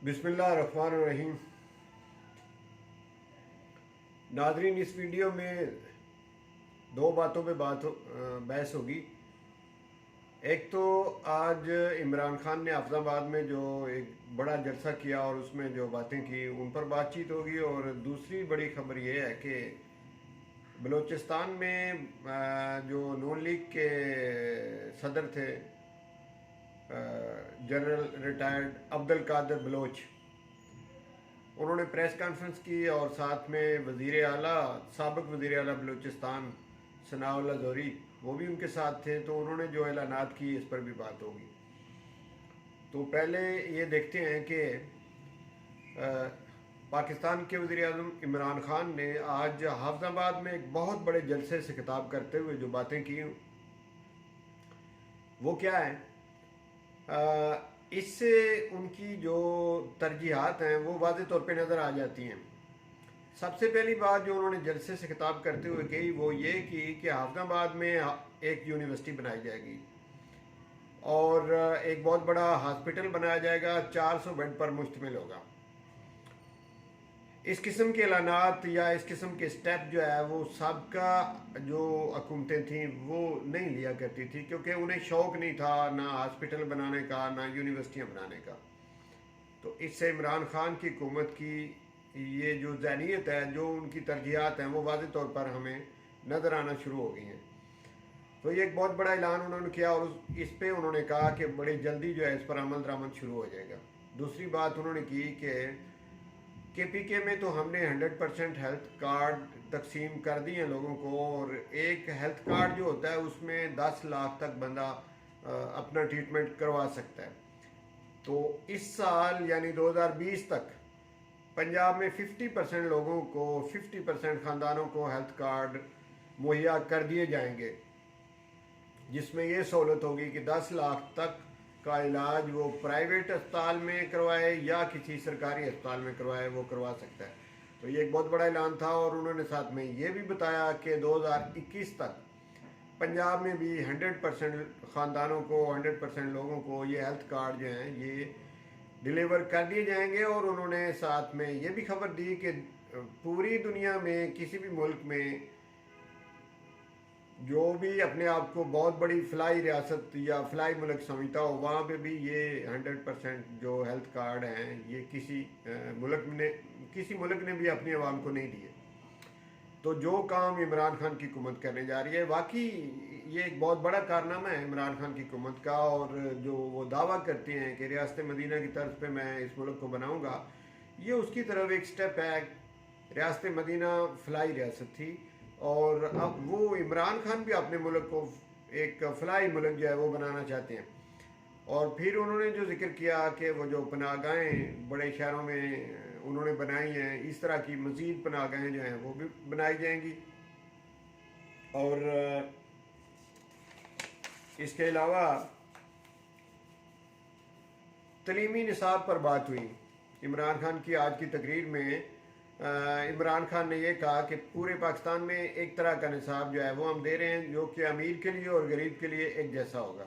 बिस्मिल्लाहिर्रहमानिर्रहीम। नादरीन, इस वीडियो में दो बातों पे बहस होगी। एक तो आज इमरान खान ने अफजाबाद में जो एक बड़ा जलसा किया और उसमें जो बातें की उन पर बातचीत होगी, और दूसरी बड़ी खबर ये है कि बलूचिस्तान में जो नून लीग के सदर थे जनरल रिटायर्ड अब्दुल कादिर बलोच, उन्होंने प्रेस कॉन्फ्रेंस की और साथ में वज़ीर आला साबिक़ वज़ीर आला बलूचिस्तान सनाउल्लाह ज़ोहरी वो भी उनके साथ थे। तो उन्होंने जो ऐलानात किए इस पर भी बात होगी। तो पहले ये देखते हैं कि पाकिस्तान के वज़ीर आज़म इमरान खान ने आज हाफिज़ाबाद में एक बहुत बड़े जलसे से खिताब करते हुए जो बातें की वो क्या है। इससे उनकी जो तरजीहात हैं वो वाज़ेह तौर पे नज़र आ जाती हैं। सबसे पहली बात जो उन्होंने जलसे से खिताब करते हुए कही वो ये की कि हाफिज़ाबाद में एक यूनिवर्सिटी बनाई जाएगी और एक बहुत बड़ा हॉस्पिटल बनाया जाएगा, 400 बेड पर मुश्तमिल होगा। इस किस्म के ऐलानात या इस किस्म के स्टेप जो है वो सबका जो हुकूमतें थीं वो नहीं लिया करती थी, क्योंकि उन्हें शौक़ नहीं था ना हॉस्पिटल बनाने का ना यूनिवर्सिटियाँ बनाने का। तो इससे इमरान खान की हुकूमत की ये जो ज़हनीत है, जो उनकी तरजीहात हैं वो वाज़ेह तौर पर हमें नज़र आना शुरू हो गई हैं। तो ये एक बहुत बड़ा ऐलान उन्होंने किया और इस पे उन्होंने कहा कि बड़ी जल्दी जो है इस पर अमल दरामद शुरू हो जाएगा। दूसरी बात उन्होंने की कि KPK में तो हमने 100% हेल्थ कार्ड तकसीम कर दिए हैं लोगों को, और एक हेल्थ कार्ड जो होता है उसमें 10 लाख तक बंदा अपना ट्रीटमेंट करवा सकता है। तो इस साल यानी 2020 तक पंजाब में 50% लोगों को, 50% ख़ानदानों को हेल्थ कार्ड मुहैया कर दिए जाएंगे, जिसमें ये सहूलत होगी कि 10 लाख तक का इलाज वो प्राइवेट अस्पताल में करवाए या किसी सरकारी अस्पताल में करवाए, वो करवा सकता है। तो ये एक बहुत बड़ा ऐलान था। और उन्होंने साथ में ये भी बताया कि 2021 तक पंजाब में भी 100% ख़ानदानों को, 100% लोगों को ये हेल्थ कार्ड जो हैं ये डिलीवर कर दिए जाएंगे। और उन्होंने साथ में ये भी खबर दी कि पूरी दुनिया में किसी भी मुल्क में जो भी अपने आप को बहुत बड़ी फलाई रियासत या फलाई मुल्क समझता हो, वहाँ पे भी ये 100% जो हेल्थ कार्ड हैं ये किसी मुल्क ने भी अपनी आवाम को नहीं दिए। तो जो काम इमरान खान की हुकूमत करने जा रही है, वाकई ये एक बहुत बड़ा कारनामा है इमरान खान की हुकूमत का। और जो वो दावा करते हैं कि रियासत मदीना की तर्ज पे मैं इस मुल्क को बनाऊँगा, ये उसकी तरफ एक स्टेप है। रियासत मदीना फलाई रियासत थी और अब वो इमरान खान भी अपने मुल्क को एक फलाई मुल्क जो है वो बनाना चाहते हैं। और फिर उन्होंने जो जिक्र किया कि वो जो पनाहगाहें बड़े शहरों में उन्होंने बनाई हैं, इस तरह की मज़ीद पनाहगाहें जो हैं वो भी बनाई जाएंगी। और इसके अलावा तलीमी निसाब पर बात हुई। इमरान खान की आज की तकरीर में इमरान खान ने यह कहा कि पूरे पाकिस्तान में एक तरह का निसाब जो है वो हम दे रहे हैं, जो कि अमीर के लिए और गरीब के लिए एक जैसा होगा।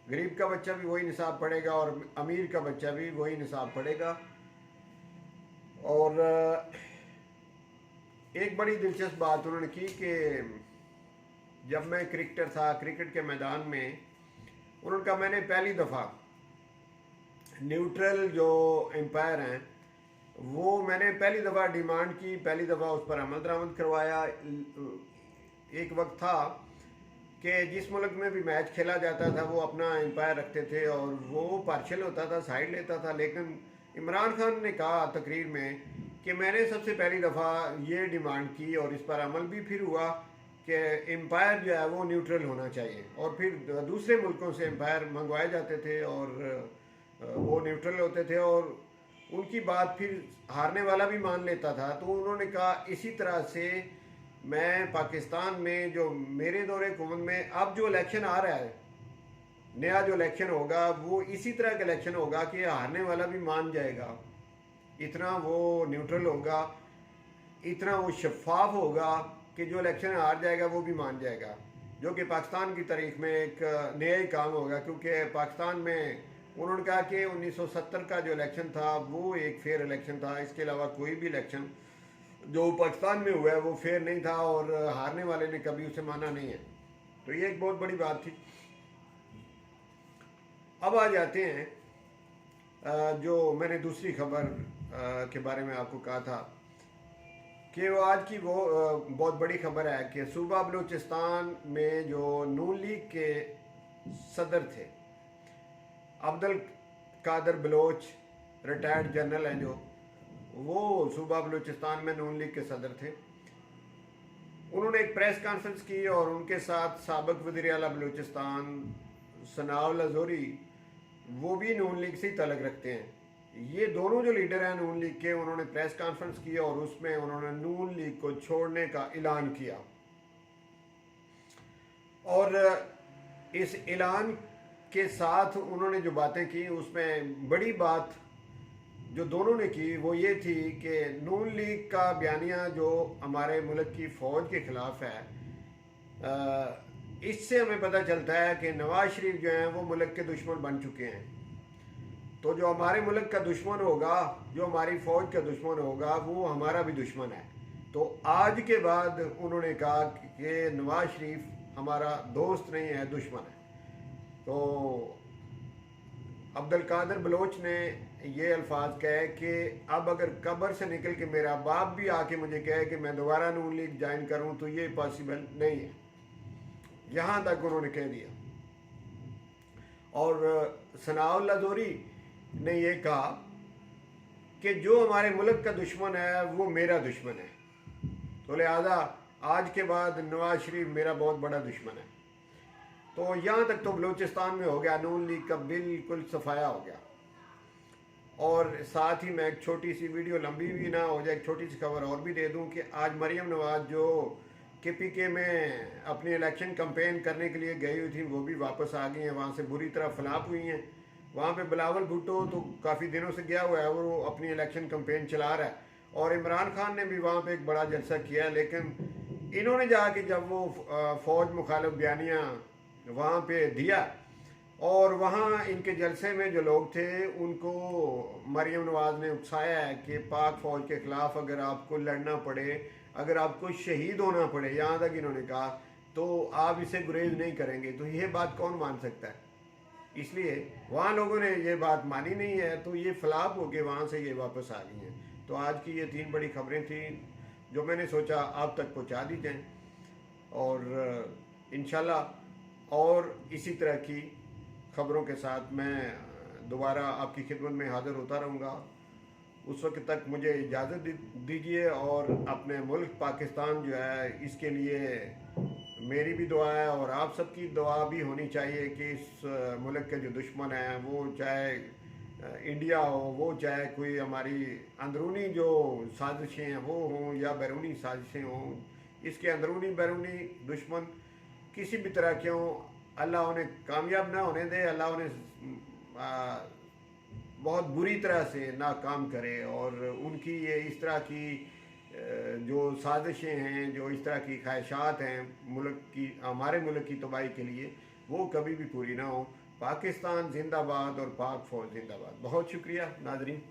गरीब का बच्चा भी वही निसाब पढ़ेगा और अमीर का बच्चा भी वही निसाब पढ़ेगा। और एक बड़ी दिलचस्प बात उन्होंने की कि जब मैं क्रिकेटर था, क्रिकेट के मैदान में, उन्होंने कहा मैंने पहली दफ़ा न्यूट्रल जो एम्पायर हैं वो मैंने पहली दफ़ा डिमांड की, पहली दफ़ा उस पर अमल दरामद करवाया। एक वक्त था कि जिस मुल्क में भी मैच खेला जाता था वो अपना एम्पायर रखते थे और वो पार्शल होता था, साइड लेता था। लेकिन इमरान खान ने कहा तकरीर में कि मैंने सबसे पहली दफ़ा ये डिमांड की और इस पर अमल भी फिर हुआ कि एम्पायर जो है वो न्यूट्रल होना चाहिए। और फिर दूसरे मुल्कों से एम्पायर मंगवाए जाते थे और वो न्यूट्रल होते थे और उनकी बात फिर हारने वाला भी मान लेता था। तो उन्होंने कहा इसी तरह से मैं पाकिस्तान में जो मेरे दौरे हुकूमत में अब जो इलेक्शन आ रहा है, नया जो इलेक्शन होगा वो इसी तरह का इलेक्शन होगा कि हारने वाला भी मान जाएगा, इतना वो न्यूट्रल होगा, इतना वो शफाफ होगा कि जो इलेक्शन हार जाएगा वो भी मान जाएगा, जो कि पाकिस्तान की तारीख में एक नया ही काम होगा। क्योंकि पाकिस्तान में उन्होंने कहा कि 1970 का जो इलेक्शन था वो एक फेयर इलेक्शन था, इसके अलावा कोई भी इलेक्शन जो पाकिस्तान में हुआ है वो फेयर नहीं था और हारने वाले ने कभी उसे माना नहीं है। तो ये एक बहुत बड़ी बात थी। अब आ जाते हैं जो मैंने दूसरी खबर के बारे में आपको कहा था कि वो आज की वो बहुत बड़ी खबर है कि सूबा बलूचिस्तान में जो नून लीग के सदर थे अब्दुल कादर बलोच, रिटायर्ड जनरल हैं जो, वो सूबा बलूचिस्तान में नून लीग के सदर थे। उन्होंने एक प्रेस कॉन्फ्रेंस की और उनके साथ साबिक वज़ीर आला बलूचिस्तान सनाउल लाजोरी, वो भी नून लीग से ही तलक रखते हैं। ये दोनों जो लीडर हैं नून लीग के, उन्होंने प्रेस कॉन्फ्रेंस की और उसमें उन्होंने नून लीग को छोड़ने का ऐलान किया। और इस ऐलान के साथ उन्होंने जो बातें की उसमें बड़ी बात जो दोनों ने की वो ये थी कि नून लीग का बयानिया जो हमारे मुल्क की फ़ौज के ख़िलाफ़ है, इससे हमें पता चलता है कि नवाज शरीफ जो हैं वो मुल्क के दुश्मन बन चुके हैं। तो जो हमारे मुल्क का दुश्मन होगा, जो हमारी फ़ौज का दुश्मन होगा, वो हमारा भी दुश्मन है। तो आज के बाद उन्होंने कहा कि नवाज शरीफ हमारा दोस्त नहीं है, दुश्मन है। तो अब्दुल कादर बलोच ने ये अल्फाज कहे कि अब अगर कब्र से निकल के मेरा बाप भी आके मुझे कहे कि मैं दोबारा नून लीग ज्वाइन करूं तो ये पॉसिबल नहीं है। यहाँ तक उन्होंने कह दिया। और सनाउल लाजोरी ने ये कहा कि जो हमारे मुल्क का दुश्मन है वो मेरा दुश्मन है, तो लिहाजा आज के बाद नवाज शरीफ मेरा बहुत बड़ा दुश्मन है। तो यहाँ तक तो बलूचिस्तान में हो गया, नून लीग का बिल्कुल सफाया हो गया। और साथ ही मैं एक छोटी सी वीडियो, लंबी भी ना हो जाए, एक छोटी सी खबर और भी दे दूं कि आज मरियम नवाज जो KPK में अपनी इलेक्शन कैंपेन करने के लिए गई हुई थी वो भी वापस आ गई हैं, वहाँ से बुरी तरह फ्लॉप हुई हैं। वहाँ पे बिलावल भुट्टो तो काफ़ी दिनों से गया हुआ है, वो अपनी इलेक्शन कैंपेन चला रहा है, और इमरान खान ने भी वहाँ पे एक बड़ा जलसा किया। लेकिन इन्होंने जाके जब वो फ़ौज मुखालिफ बयानिया वहाँ पे दिया और वहाँ इनके जलसे में जो लोग थे उनको मरियम नवाज ने उकसाया है कि पाक फ़ौज के ख़िलाफ़ अगर आपको लड़ना पड़े, अगर आपको शहीद होना पड़े, यहाँ तक इन्होंने कहा, तो आप इसे गुरेज नहीं करेंगे। तो ये बात कौन मान सकता है? इसलिए वहाँ लोगों ने ये बात मानी नहीं है, तो ये फ्लॉप होके वहाँ से ये वापस आ गई हैं। तो आज की ये 3 बड़ी खबरें थी जो मैंने सोचा आप तक पहुँचा दी जाएँ, और इंशाल्लाह और इसी तरह की खबरों के साथ मैं दोबारा आपकी खिदमत में हाज़िर होता रहूँगा। उस वक्त तक मुझे इजाज़त दीजिए, और अपने मुल्क पाकिस्तान जो है इसके लिए मेरी भी दुआ है और आप सबकी दुआ भी होनी चाहिए कि इस मुल्क के जो दुश्मन हैं, वो चाहे इंडिया हो, वो चाहे कोई हमारी अंदरूनी जो साजिशें हैं वो हों या बैरूनी साजिशें हों, इसके अंदरूनी बैरूनी दुश्मन किसी भी तरह के हों, अल्लाह उन्हें कामयाब ना होने दे, अल्लाह उन्हें बहुत बुरी तरह से नाकाम करे, और उनकी ये इस तरह की जो साजिशें हैं, जो इस तरह की ख्वाहिशात हैं मुल्क की, हमारे मुल्क की तबाही के लिए, वो कभी भी पूरी ना हो। पाकिस्तान जिंदाबाद और पाक फ़ौज जिंदाबाद। बहुत शुक्रिया नाज़रीन।